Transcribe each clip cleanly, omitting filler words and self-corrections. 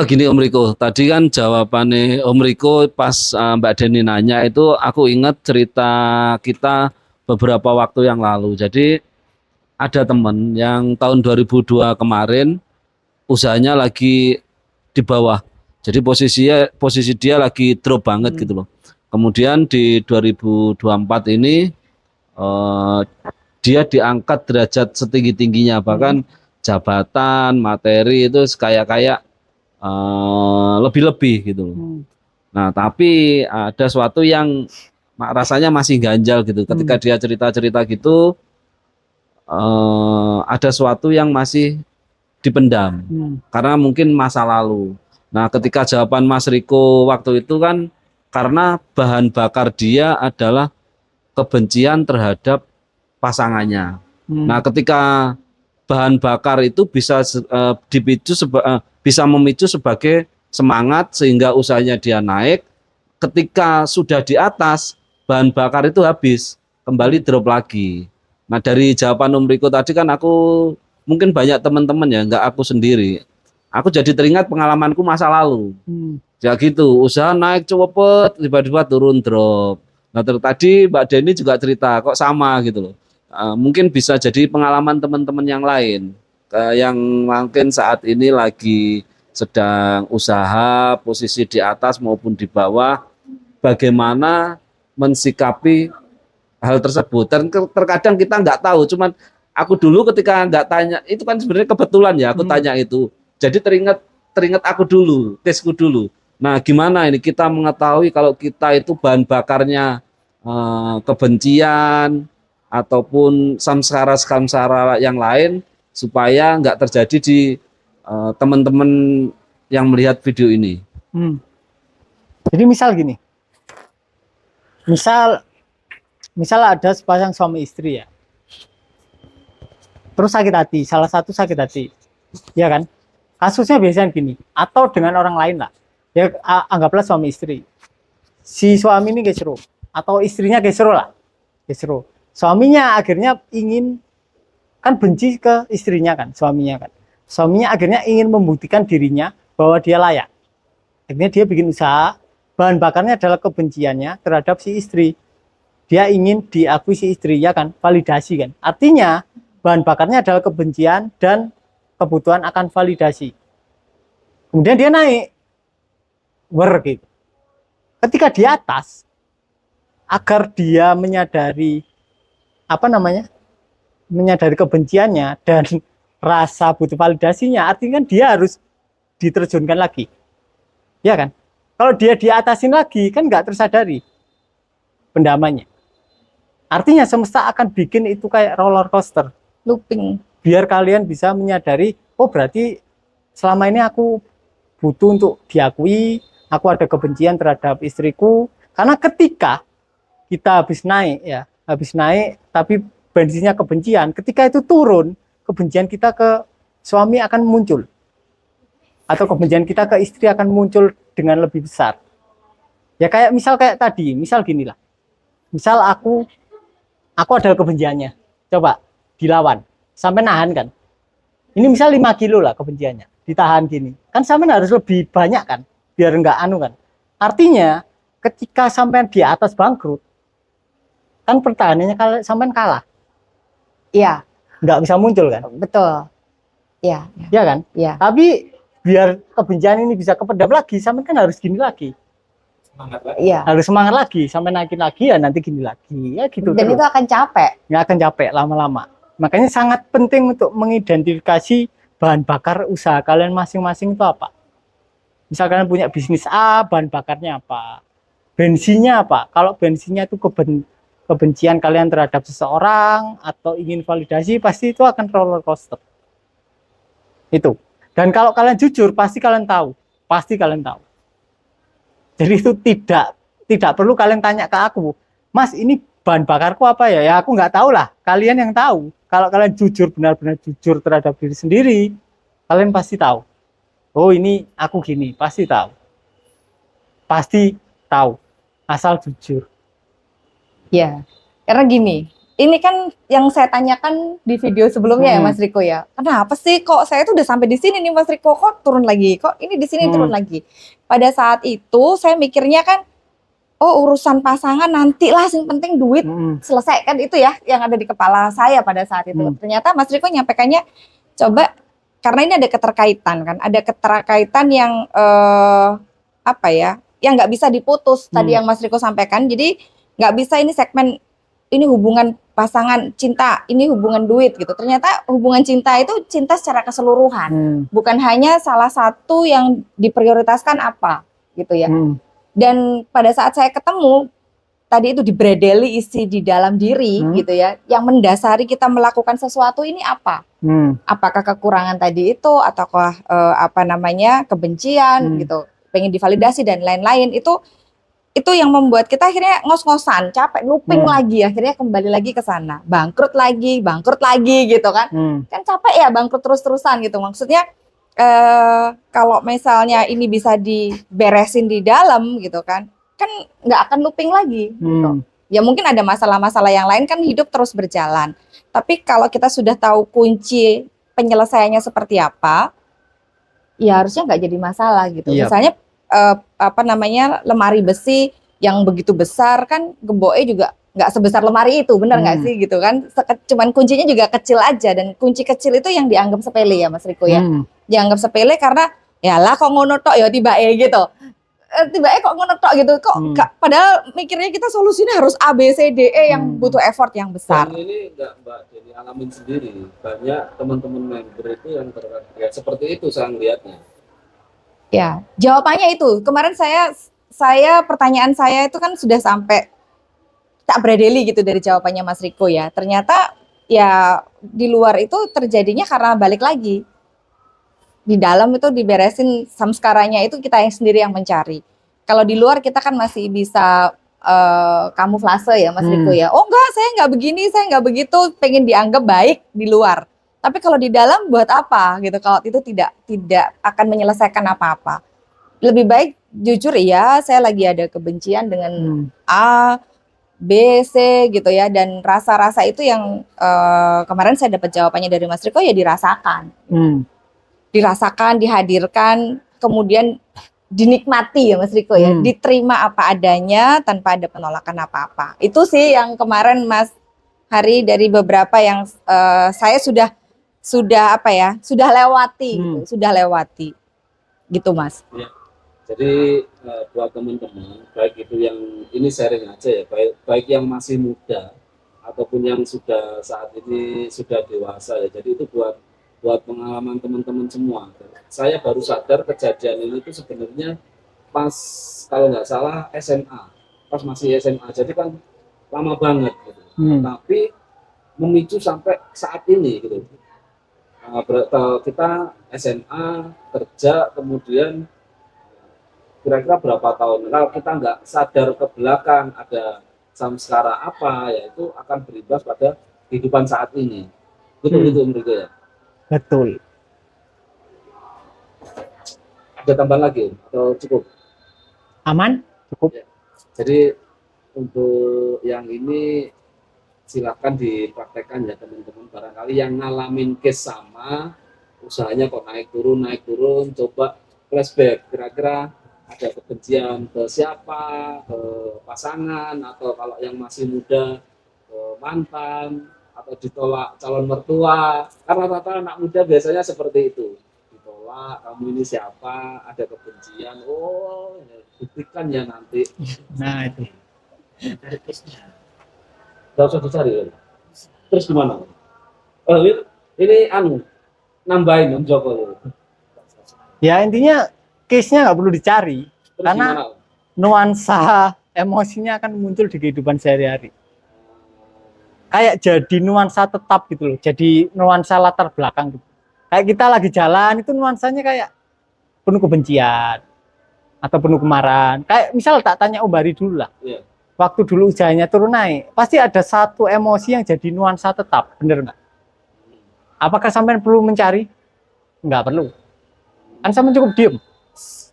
Gini Om Riko, tadi kan jawabannya Om Riko pas Mbak Deni nanya itu aku ingat cerita kita beberapa waktu yang lalu. Jadi ada temen yang tahun 2002 kemarin usahanya lagi di bawah. Jadi posisi dia lagi drop banget gitu loh. Kemudian di 2024 ini eh, dia diangkat derajat setinggi-tingginya, bahkan jabatan, materi itu kayak lebih-lebih gitu loh. Nah, tapi ada sesuatu yang rasanya masih ganjal gitu. Ketika dia cerita-cerita gitu, ada sesuatu yang masih dipendam karena mungkin masa lalu. Nah, ketika jawaban Mas Riko waktu itu kan karena bahan bakar dia adalah kebencian terhadap pasangannya. Nah, ketika bahan bakar itu bisa bisa memicu sebagai semangat sehingga usahanya dia naik. Ketika sudah di atas, bahan bakar itu habis, kembali drop lagi. Nah, dari jawaban Om Riko tadi kan aku mungkin banyak teman-teman ya, nggak aku sendiri. Aku jadi teringat pengalamanku masa lalu. Ya gitu, usaha naik cepet, tiba-tiba turun drop. Nah, tadi Mbak Deni juga cerita, kok sama gitu loh. Mungkin bisa jadi pengalaman teman-teman yang lain, yang mungkin saat ini lagi sedang usaha, posisi di atas maupun di bawah, bagaimana mensikapi hal tersebut. Dan terkadang kita nggak tahu, cuman aku dulu ketika nggak tanya, itu kan sebenarnya kebetulan ya aku tanya itu. Jadi teringat aku dulu, tesku dulu. Nah, gimana ini kita mengetahui kalau kita itu bahan bakarnya kebencian ataupun samsara-samsara yang lain supaya nggak terjadi di teman-teman yang melihat video ini. Jadi misal gini, misal ada sepasang suami istri ya, terus sakit hati, salah satu sakit hati, ya kan? Kasusnya biasanya gini, atau dengan orang lain lah, ya anggaplah suami istri, si suami ini gesro, atau istrinya gesro lah, gesro. Suaminya akhirnya ingin, kan benci ke istrinya kan, suaminya akhirnya ingin membuktikan dirinya bahwa dia layak. Akhirnya dia bikin usaha, bahan bakarnya adalah kebenciannya terhadap si istri. Dia ingin diakui si istri, ya kan, validasi kan. Artinya bahan bakarnya adalah kebencian dan kebutuhan akan validasi. Kemudian dia naik, gitu. Ketika di atas, agar dia menyadari menyadari kebenciannya dan rasa butuh validasinya, artinya kan dia harus diterjunkan lagi, ya kan? Kalau dia diatasin lagi, kan nggak tersadari pendamanya. Artinya semesta akan bikin itu kayak roller coaster, looping, biar kalian bisa menyadari, oh berarti selama ini aku butuh untuk diakui, aku ada kebencian terhadap istriku. Karena ketika kita habis naik, tapi bensinnya kebencian, ketika itu turun, kebencian kita ke suami akan muncul, atau kebencian kita ke istri akan muncul dengan lebih besar. Ya kayak tadi, misal gini lah, misal aku adalah kebenciannya, coba dilawan, sampai nahan kan, ini misal 5 kilo lah kebenciannya, ditahan gini, kan sampai harus lebih banyak kan, biar enggak kan. Artinya ketika sampai di atas bangkrut, kan pertahanannya kalau sampai kalah, Iya, nggak bisa muncul kan. betul. Iya. Ya kan? Iya. Tapi biar kebencian ini bisa kepedam lagi, sampai kan harus gini lagi. Iya. Harus semangat lagi, sampai naikin lagi, ya nanti gini lagi, ya gitu. Dan terus. itu akan capek. Nggak akan capek lama-lama. Makanya sangat penting untuk mengidentifikasi bahan bakar usaha kalian masing-masing itu apa. Misal kalian punya bisnis A, bahan bakarnya apa? Bensinnya apa? Kalau bensinnya itu kebencian kalian terhadap seseorang atau ingin validasi, pasti itu akan roller coaster. Itu. Dan kalau kalian jujur, pasti kalian tahu. Jadi itu tidak perlu kalian tanya ke aku, Mas ini bahan bakarku apa ya? Ya aku nggak tahu lah, kalian yang tahu. Kalau kalian jujur, benar-benar jujur terhadap diri sendiri, kalian pasti tahu. Oh ini aku gini, pasti tahu. Asal jujur. Ya, karena gini, ini kan yang saya tanyakan di video sebelumnya ya Mas Riko ya. Kenapa sih kok saya tuh udah sampai di sini nih Mas Riko, kok turun lagi? Kok ini di sini turun lagi? Pada saat itu saya mikirnya kan, oh urusan pasangan nantilah, yang penting duit selesai kan, itu ya yang ada di kepala saya pada saat itu. Ternyata Mas Riko nyampaikannya, coba karena ini ada keterkaitan kan, ada keterkaitan yang apa ya, yang nggak bisa diputus tadi yang Mas Riko sampaikan. Jadi nggak bisa ini segmen ini hubungan pasangan cinta, ini hubungan duit gitu. Ternyata hubungan cinta itu cinta secara keseluruhan, bukan hanya salah satu yang diprioritaskan apa gitu ya. Dan pada saat saya ketemu tadi itu dibredeli isi di dalam diri gitu ya, yang mendasari kita melakukan sesuatu ini apa? Apakah kekurangan tadi itu, ataukah apa namanya kebencian gitu, pengen divalidasi dan lain-lain, itu yang membuat kita akhirnya ngos-ngosan, capek, looping lagi, akhirnya kembali lagi ke sana, bangkrut lagi gitu kan. Kan capek ya bangkrut terus-terusan gitu. Maksudnya kalau misalnya ini bisa diberesin di dalam gitu kan nggak akan looping lagi gitu. Ya mungkin ada masalah-masalah yang lain, kan hidup terus berjalan. Tapi kalau kita sudah tahu kunci penyelesaiannya seperti apa, ya harusnya nggak jadi masalah gitu. Misalnya apa namanya lemari besi yang begitu besar kan gemboknya juga nggak sebesar lemari itu, benar nggak sih gitu kan? Cuman kuncinya juga kecil aja, dan kunci kecil itu yang dianggap sepele ya Mas Riko ya. Dianggap sepele karena ya lah kok ngono tok ya tiba gitu. Tiba kok ngono tok gitu kok padahal mikirnya kita solusinya harus A B C D E yang butuh effort yang besar. Dan ini nggak Mbak jadi alamin sendiri, banyak teman-teman member itu yang ya, seperti itu saya lihatnya. Ya, jawabannya itu. Kemarin saya pertanyaan saya itu kan sudah sampai tak berdeli gitu dari jawabannya Mas Riko ya. Ternyata ya di luar itu terjadinya karena balik lagi. Di dalam itu diberesin samskaranya itu kita yang sendiri yang mencari. Kalau di luar kita kan masih bisa kamuflase ya Mas Riko ya. Oh enggak, saya enggak begini, saya enggak begitu, pengen dianggap baik di luar. Tapi kalau di dalam buat apa gitu, kalau itu tidak akan menyelesaikan apa-apa. Lebih baik jujur ya, saya lagi ada kebencian dengan A, B, C gitu ya, dan rasa-rasa itu yang kemarin saya dapat jawabannya dari Mas Riko ya dirasakan. Dirasakan, dihadirkan, kemudian dinikmati ya Mas Riko ya, diterima apa adanya tanpa ada penolakan apa-apa. Itu sih yang kemarin Mas Hari dari beberapa yang saya sudah apa ya, sudah lewati, sudah lewati, gitu Mas. Ya. Jadi buat teman-teman, baik itu yang ini sharing aja ya, baik yang masih muda ataupun yang sudah saat ini sudah dewasa ya. Jadi itu buat pengalaman teman-teman semua. Saya baru sadar kejadian ini itu sebenarnya pas kalau nggak salah SMA, pas masih SMA. Jadi kan lama banget gitu. Tapi memicu sampai saat ini gitu. Kita SMA kerja, kemudian kira-kira berapa tahun kalau kita nggak sadar ke belakang ada samskara apa, ya itu akan berimbas pada kehidupan saat ini. Betul itu Enrico ya? Betul. Ada tambahan lagi atau cukup? Aman? Cukup. Ya. Jadi untuk yang ini silakan dipraktekkan ya teman-teman, barangkali yang ngalamin case sama, usahanya kok naik turun, coba flashback, kira-kira ada kebencian ke siapa, ke pasangan, atau kalau yang masih muda ke mantan, atau ditolak calon mertua, karena rata-rata anak muda biasanya seperti itu, ditolak, kamu ini siapa, ada kebencian, oh ya, buktikan ya nanti. Nah itu. Gak usah dicari. Terus gimana? Oh, ini nambahin Om Joko. Ya intinya case-nya nggak perlu dicari. Terus karena gimana? Nuansa emosinya akan muncul di kehidupan sehari-hari. Kayak jadi nuansa tetap gitu loh. Jadi nuansa latar belakang gitu. Kayak kita lagi jalan itu nuansanya kayak penuh kebencian atau penuh kemarahan. Kayak misal tak tanya Om Bari dulu lah. Yeah. Waktu dulu usahanya turun naik, pasti ada satu emosi yang jadi nuansa tetap, bener nggak? Apakah sampai perlu mencari? Nggak perlu. Kan sampai cukup diem.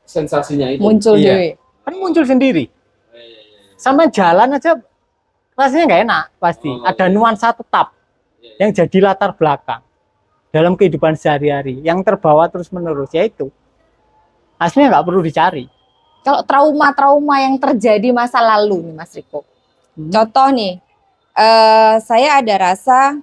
Sensasinya itu Muncul Iya. dewe. Kan muncul sendiri. Sampai jalan aja rasanya nggak enak pasti. Oh. Ada nuansa tetap yang jadi latar belakang dalam kehidupan sehari-hari yang terbawa terus menerus, yaitu aslinya nggak perlu dicari. Kalau trauma-trauma yang terjadi masa lalu nih Mas Riko. Contoh nih, saya ada rasa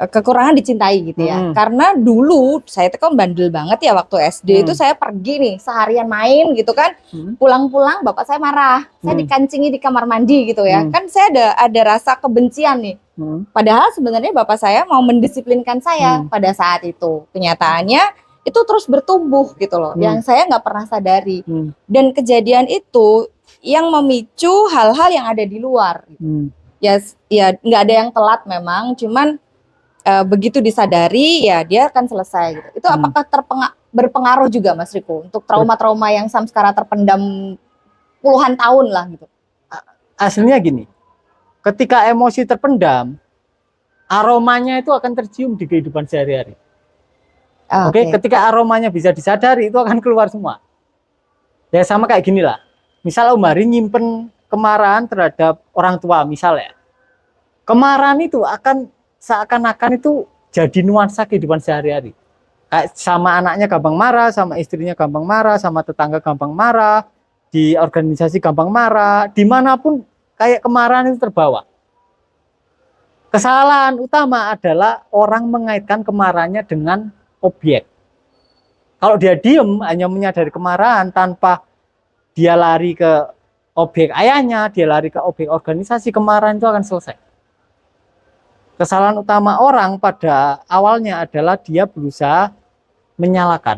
kekurangan dicintai gitu ya. Karena dulu saya tuh kan bandel banget ya waktu SD itu saya pergi nih seharian main gitu kan. Pulang-pulang bapak saya marah. Saya dikancingi di kamar mandi gitu ya. Kan saya ada rasa kebencian nih. Padahal sebenarnya bapak saya mau mendisiplinkan saya pada saat itu. Kenyataannya itu terus bertumbuh gitu loh. Yang saya nggak pernah sadari. Dan kejadian itu yang memicu hal-hal yang ada di luar. Ya nggak ada yang telat memang. Cuman begitu disadari ya dia akan selesai gitu. Itu apakah berpengaruh juga Mas Riko untuk trauma-trauma yang sekarang terpendam puluhan tahun lah gitu? Aslinya gini, ketika emosi terpendam, aromanya itu akan tercium di kehidupan sehari-hari. Oke, ketika aromanya bisa disadari itu akan keluar semua. Ya sama kayak gini lah. Misal Om Hari nyimpen kemarahan terhadap orang tua misalnya. Kemarahan itu akan seakan-akan itu jadi nuansa kehidupan sehari-hari. Kayak sama anaknya gampang marah, sama istrinya gampang marah, sama tetangga gampang marah, di organisasi gampang marah, dimanapun kayak kemarahan itu terbawa. Kesalahan utama adalah orang mengaitkan kemarahannya dengan objek. Kalau dia diem, hanya menyadari kemarahan tanpa dia lari ke objek ayahnya, dia lari ke objek organisasi, kemarahan itu akan selesai. Kesalahan utama orang pada awalnya adalah dia berusaha menyalahkan.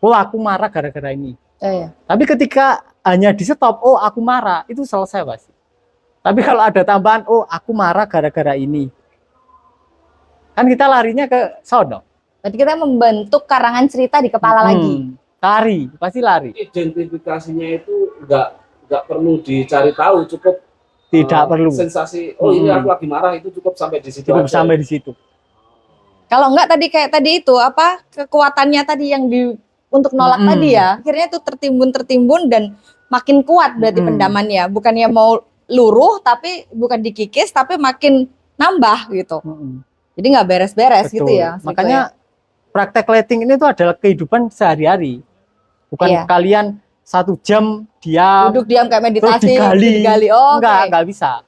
Oh, aku marah gara-gara ini. Tapi ketika hanya di stop, oh aku marah, itu selesai pasti. Tapi kalau ada tambahan, oh aku marah gara-gara ini. Kan kita larinya ke sono. Berarti kita membentuk karangan cerita di kepala lagi. Lari, pasti lari. Identifikasinya itu nggak perlu dicari tahu, cukup tidak perlu sensasi ini aku lagi marah itu cukup sampai di situ cukup aja. Sampai di situ. Kalau enggak tadi itu apa kekuatannya tadi yang untuk nolak tadi ya akhirnya itu tertimbun dan makin kuat berarti pendamannya, bukannya mau luruh tapi bukan dikikis tapi makin nambah gitu. Jadi nggak beres-beres gitu ya. Makanya praktek lighting ini tuh adalah kehidupan sehari-hari, bukan kalian 1 jam diam, duduk diam kayak meditasi, digali. Oh, enggak bisa.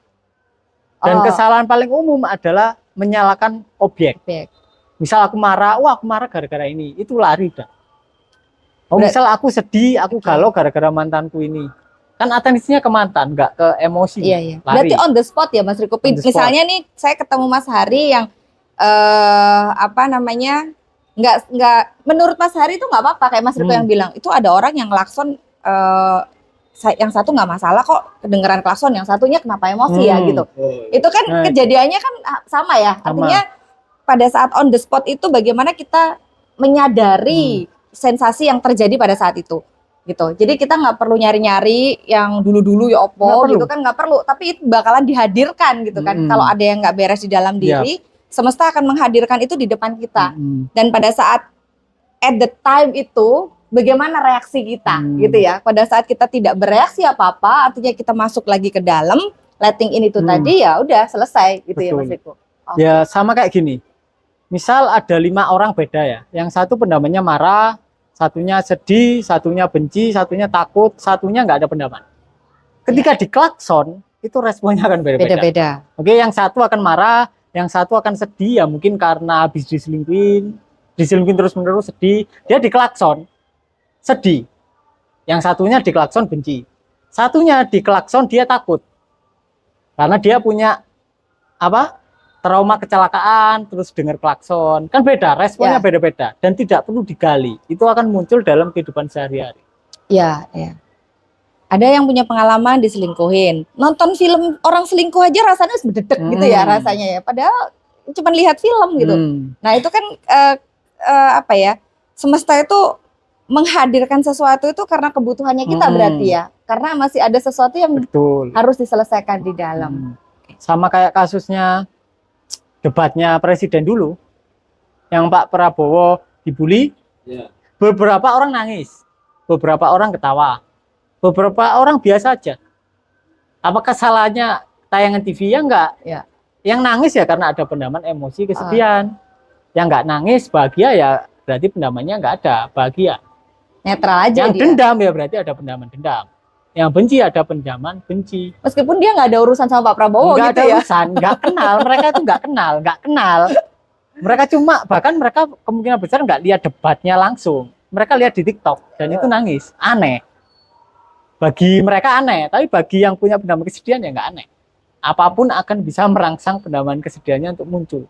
Dan kesalahan paling umum adalah menyalahkan objek. Misal aku marah, aku marah gara-gara ini, itu lari dah. Misal aku sedih, aku galau gara-gara mantanku ini, kan atensinya ke mantan, enggak ke emosi. Iya. Berarti on the spot ya Mas Riko. Misalnya nih saya ketemu Mas Hari yang nggak menurut Mas Hari itu nggak apa-apa kayak Mas Riko yang bilang itu ada orang yang klakson. Yang satu nggak masalah kok kedengeran klakson, yang satunya kenapa emosi ya gitu. Itu kan kejadiannya kan sama ya. Artinya pada saat on the spot itu bagaimana kita menyadari sensasi yang terjadi pada saat itu gitu. Jadi kita nggak perlu nyari-nyari yang dulu-dulu ya opo gitu kan, nggak perlu. Tapi itu bakalan dihadirkan gitu kan. Kalau ada yang nggak beres di dalam diri, semesta akan menghadirkan itu di depan kita. Dan pada saat at the time itu bagaimana reaksi kita gitu ya. Pada saat kita tidak bereaksi apa-apa, artinya kita masuk lagi ke dalam letting in itu tadi ya udah selesai gitu. Betul. Ya Mas Riko. Ya sama kayak gini. Misal ada 5 orang beda ya. Yang satu pendamannya marah, satunya sedih, satunya benci, satunya takut, satunya nggak ada pendaman. Ketika diklakson itu responnya akan beda-beda. Oke, yang satu akan marah, yang satu akan sedih ya mungkin karena habis diselingkuhin terus-menerus sedih, dia diklakson sedih. Yang satunya diklakson benci. Satunya diklakson dia takut. Karena dia punya trauma kecelakaan terus dengar klakson. Kan beda, responnya beda-beda dan tidak perlu digali. Itu akan muncul dalam kehidupan sehari-hari. Iya. Ada yang punya pengalaman diselingkuhin. Nonton film orang selingkuh aja rasanya berdedek gitu ya rasanya ya. Padahal cuma lihat film gitu. Nah, itu kan semesta itu menghadirkan sesuatu itu karena kebutuhannya kita berarti ya. Karena masih ada sesuatu yang harus diselesaikan di dalam. Sama kayak kasusnya debatnya presiden dulu. Yang Pak Prabowo dibully. Beberapa orang nangis. Beberapa orang ketawa. Beberapa orang biasa aja. Apakah salahnya tayangan TV ya enggak. Ya. Yang nangis ya karena ada pendaman emosi kesedihan. Yang enggak nangis bahagia ya berarti pendamannya enggak ada, bahagia. Netral aja Yang dia. dendam ya berarti ada pendaman dendam. Yang benci ada pendaman benci. Meskipun dia nggak ada urusan sama Pak Prabowo Enggak gitu ada ya. urusan, enggak kenal, mereka itu enggak kenal. Mereka cuma bahkan mereka kemungkinan besar enggak lihat debatnya langsung. Mereka lihat di TikTok dan itu nangis. Aneh. Bagi mereka aneh, tapi bagi yang punya pendaman kesedihan ya enggak aneh. Apapun akan bisa merangsang pendaman kesedihannya untuk muncul.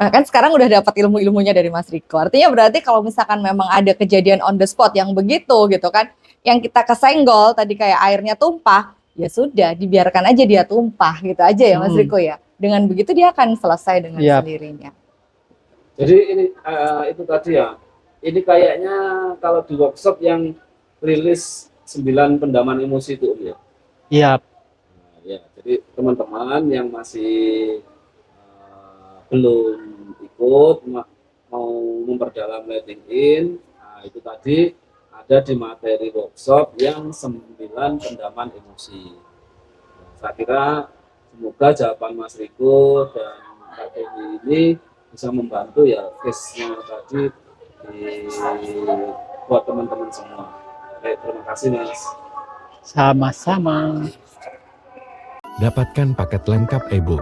Nah, kan sekarang udah dapat ilmu-ilmunya dari Mas Riko. Artinya berarti kalau misalkan memang ada kejadian on the spot yang begitu gitu kan, yang kita kesenggol tadi kayak airnya tumpah, ya sudah dibiarkan aja dia tumpah gitu aja ya Mas Riko ya. Dengan begitu dia akan selesai dengan sendirinya. Jadi ini itu tadi ya. Ini kayaknya kalau di workshop yang rilis 9 pendaman emosi itu Om ya. Iya. Nah, ya, jadi teman-teman yang masih belum ikut mau memperdalam letting in, nah itu tadi ada di materi workshop yang 9 pendaman emosi. Saya kira semoga jawaban Mas Riko dan Kak Dewi ini bisa membantu ya case-nya tadi buat teman-teman semua. Baik, terima kasih Mas. Sama-sama. Dapatkan paket lengkap e-book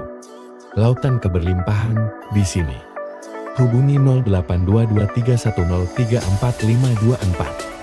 Lautan Keberlimpahan di sini. Hubungi 082231034524.